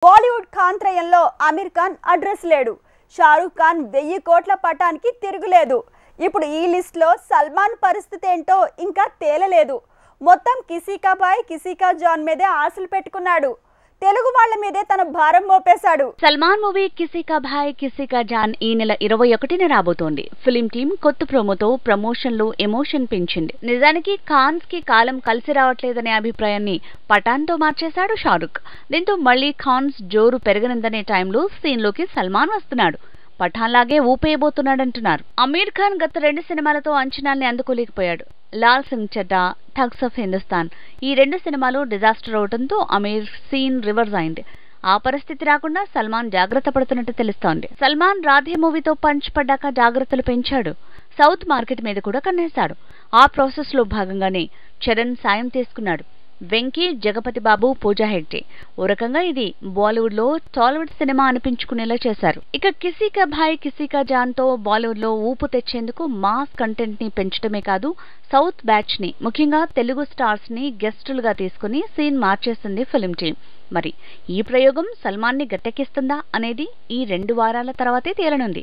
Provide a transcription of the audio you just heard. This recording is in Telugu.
బాలీవుడ్ కాంత్రయంలో అమీర్ ఖాన్ అడ్రస్ లేడు. షారూక్ ఖాన్ 1000 కోట్ల పటానికి తిరుగులేదు. ఇప్పుడు ఈ లిస్ట్ లో సల్మాన్ పరిస్థితి ఏంటో ఇంకా తేలలేదు. మొత్తం కిసీకా బాయ్ కిసీకా జాన్ మీదే ఆశలు పెట్టుకున్నాడు. తెలుగు వాళ్ళ మీదే తన భారం మోపేశాడు. సల్మాన్ మూవీ కిసీకా భాయ్ కిసీకా జాన్ ఈ నెల 21న రాబోతోంది. ఫిలిం టీం కొత్త ప్రోమోతో ప్రమోషన్లు ఎమోషన్ పెంచింది. నిజానికి ఖాన్స్ కి కాలం కలిసి రావట్లేదనే అభిప్రాయాన్ని పఠాన్ తో మార్చేశాడు షారూక్. దీంతో మళ్లీ ఖాన్స్ జోరు పెరగనుందనే టైంలో సీన్ లోకి సల్మాన్ వస్తున్నాడు. పఠాన్ లాగే ఊపేయబోతున్నాడంటున్నారు. అమీర్ ఖాన్ గత 2 సినిమాలతో అంచనాల్ని అందుకోలేకపోయాడు. లాల్ సింగ్ చడ్డా, థగ్స్ ఆఫ్ హిందుస్థాన్ ఈ 2 సినిమాలు డిజాస్టర్ అవడంతో అమీర్ సీన్ రివర్స్ అయింది. ఆ పరిస్థితి రాకుండా సల్మాన్ జాగ్రత్త పడుతున్నట్టు తెలుస్తోంది. సల్మాన్ రాధే మూవీతో పంచ్ పడ్డాక జాగ్రత్తలు పెంచాడు. సౌత్ మార్కెట్ మీద కూడా కన్నేశాడు. ఆ ప్రాసెస్ లో భాగంగానే చరణ్ సాయం తీసుకున్నాడు. వెంకీ, జగపతి బాబు, పూజా హెగ్డే ఓ రకంగా ఇది బాలీవుడ్ లో టాలీవుడ్ సినిమా అనిపించుకునేలా చేశారు. ఇక కిసీకా భాయ్ కిసీకా జాన్ తో బాలీవుడ్ లో ఊపు తెచ్చేందుకు మాస్ కంటెంట్ ని పెంచడమే కాదు, సౌత్ బ్యాచ్ ని ముఖ్యంగా తెలుగు స్టార్స్ ని గెస్టులుగా తీసుకుని సీన్ మార్చేసింది ఫిలిం టీం. మరి ఈ ప్రయోగం సల్మాన్ ని గట్టెక్కిస్తుందా అనేది ఈ 2 వారాల తర్వాతే తేలనుంది.